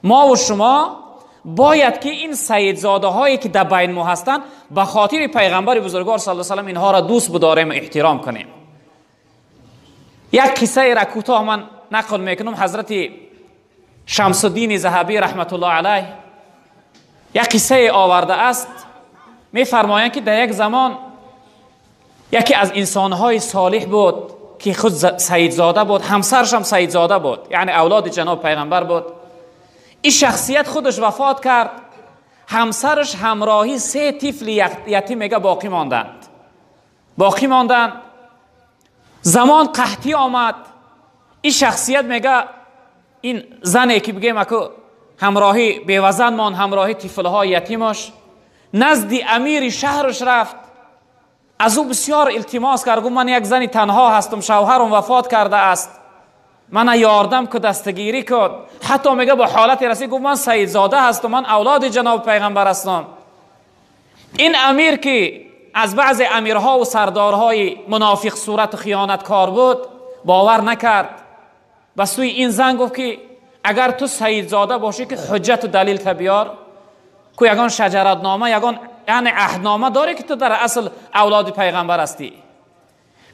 ما و شما باید که این سیدزاده هایی که در بین ما هستند به خاطر پیغمبر بزرگوار صلی الله علیه و آله اینها را دوست بداریم و احترام کنیم. یک قصه را کوتاه من نقل میکنم. حضرت شمس الدین ذهبی رحمت الله علیه یک قصه آورده است. میفرمایند که در یک زمان یکی از انسانهای صالح بود که خود سیدزاده بود، همسرش هم سیدزاده بود، یعنی اولاد جناب پیغمبر بود. این شخصیت خودش وفات کرد، همسرش همراهی 3 طفل یتیم میگه باقی ماندند. زمان قحطی آمد. این شخصیت میگه این زنی که بگیم که همراهی بیوزن مان، همراهی طفلهای یتیمش، نزد امیر شهرش رفت. از او بسیار التماس کرد، گفت من یک زنی تنها هستم، شوهرم وفات کرده است، من یاردم که دستگیری کن. حتی میگه با حالت رسید گفت من سیدزاده هستم، من اولاد جناب پیغمبر هستم. این امیر که از بعض امیرها و سردارهای منافق صورت و خیانتکار بود باور نکرد. به سوی این زن گفت که اگر تو سیدزاده باشی که حجت و دلیل تبیار که یگان شجرت نامه یگان یعنی عهدنامه داره که تو در اصل اولاد پیغمبر هستی.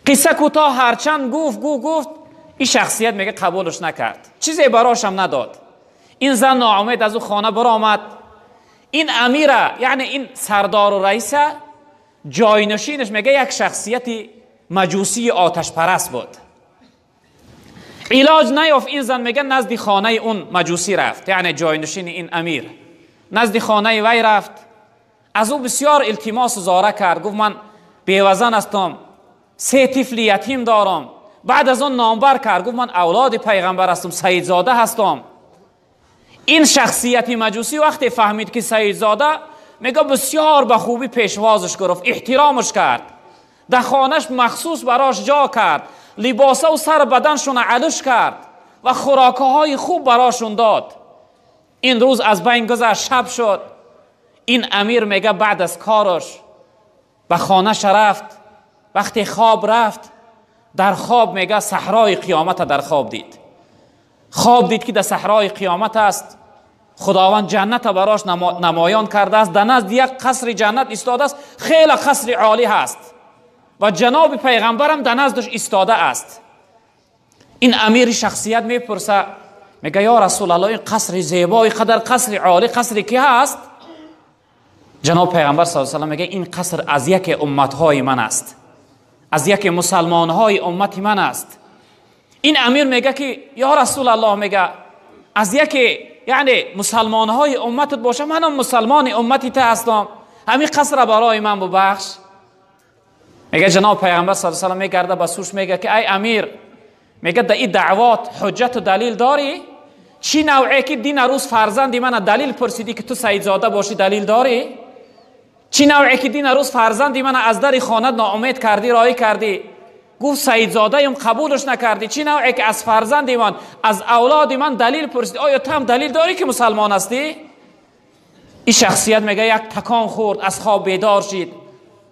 قصه کوتاه هرچند گفت این شخصیت میگه قبولش نکرد، چیزی براش هم نداد. این زن ناامید از او خانه برآمد. این امیره یعنی این سردار و رئیس جاینشینش میگه یک شخصیت مجوسی آتش پرست بود. علاج نیافت. این زن میگه نزد خانه اون مجوسی رفت، یعنی جاینشین این امیر، نزد خانه وی رفت. از او بسیار التماس و زاره کرد. گفت من بیوزن هستم، 3 طفل یتیم دارم. بعد از اون نامبر کرد، گفت من اولاد پیغمبر هستم، سیدزاده هستم. این شخصیت مجوسی وقتی فهمید که سیدزاده، میگه بسیار به خوبی پیشوازش گرفت، احترامش کرد، در خانهش مخصوص براش جا کرد، لباسه و سر بدنشون علش کرد و خوراکه های خوب براشون داد. این روز از بین گذشت، شب شد. این امیر میگه بعد از کارش به خانهش رفت. وقتی خواب رفت، در خواب میگه صحرای قیامت در خواب دید. خواب دید که در صحرای قیامت است. خداوند جنت براش نمایان کرده است. در نزد یک قصر جنت ایستاده است، خیلی قصر عالی هست و جناب پیغمبرم در نزدش ایستاده است. این امیر شخصیت میپرسه، میگه یا رسول الله این قصر زیبای قدر قصر عالی قصر کی هست؟ جناب پیغمبر صلی الله علیه و آله میگه این قصر از یک امتهای من است، از یک مسلمانهای امت من است. این امیر میگه که یا رسول الله، میگه از یک یعنی مسلمانهای امتت باشه، منم مسلمان امتی ته هستم، همین قصر برای من ببخش. میگه جناب پیغمبر صلی الله علیه و آله میگرده به سوش میگه که ای امیر، میگه در این دعوات حجت و دلیل داری؟ چی نوعی که دین روز فرزندی من دلیل پرسیدی که تو سیدزاده باشی دلیل داری؟ چی نوعی که دین روز فرزندی من از در خانه ناامید کردی، رایی کردی، گفت سیدزاده ام قبولش نکردی؟ چی نوعی که از فرزندی من از اولاد من دلیل پرسیدی؟ آیا تو هم دلیل داری که مسلمان هستی؟ این شخصیت میگه یک تکان خورد، از خواب بیدار شد،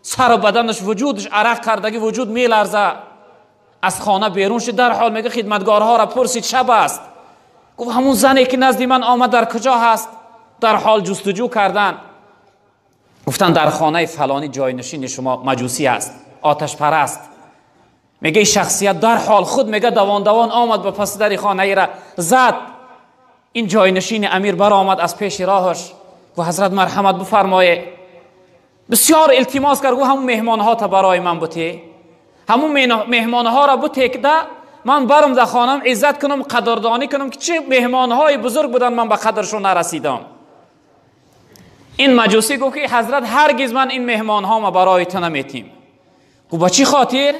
سر و بدنش وجودش عرق کردگی وجود میلرزه. از خانه بیرون شد، در حال میگه خدمتگارها را پرسید شب است. گفت همون زنی که نزد من آمد در کجا هست؟ در حال جستجو کردن، گفتن در خانه فلانی جاینشین شما مجوسی است، آتش پرست. میگه این شخصیت در حال خود میگه دوان آمد به پس در خانه را زد. این جاینشین امیر بر آمد از پیش راهش و حضرت مرحمت بفرمایه. بسیار التماس کرد، گفت همون مهمان ها تا برای من بوده، همون مهمان ها را بوده که من برم در خانم عزت کنم، قدردانی کنم که چه مهمان های بزرگ بودن، من به قدرشون نرسیدم. این مجوسی گفت که حضرت هرگز من این مهمان ها ما برای تو نمیتیم. گفت با چی خاطر؟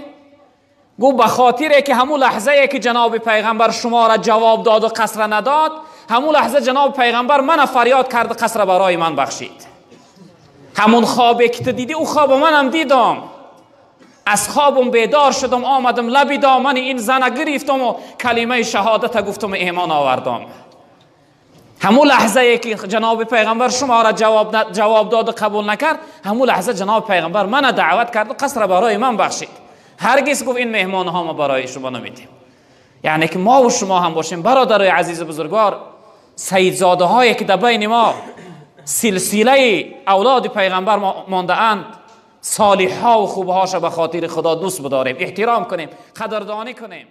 گفت به خاطره که همون لحظه که جناب پیغمبر شما را جواب داد و قصر نداد، همون لحظه جناب پیغمبر من فریاد کرد قصر برای من بخشید. همون خوابی که تو دیدی او خواب منم دیدم. از خوابم بیدار شدم، آمدم لبی دامن این زن گرفتم و کلمه شهادت گفتم، ایمان آوردم. همون لحظه که جناب پیغمبر شما را جواب داد و قبول نکرد، همون لحظه جناب پیغمبر من دعوت کرد و قصر برای من بخشید. هرگز گفت این مهمان ها ما برای شما نمیدیم. یعنی که ما و شما هم باشیم برادرای عزیز بزرگوار، سیدزاده هایی که در بین ما سلسله اولاد پیغمبر مانده اند، صالح ها و خوبه هاش به خاطر خدا دوست بداریم، احترام کنیم، قدردانی کنیم.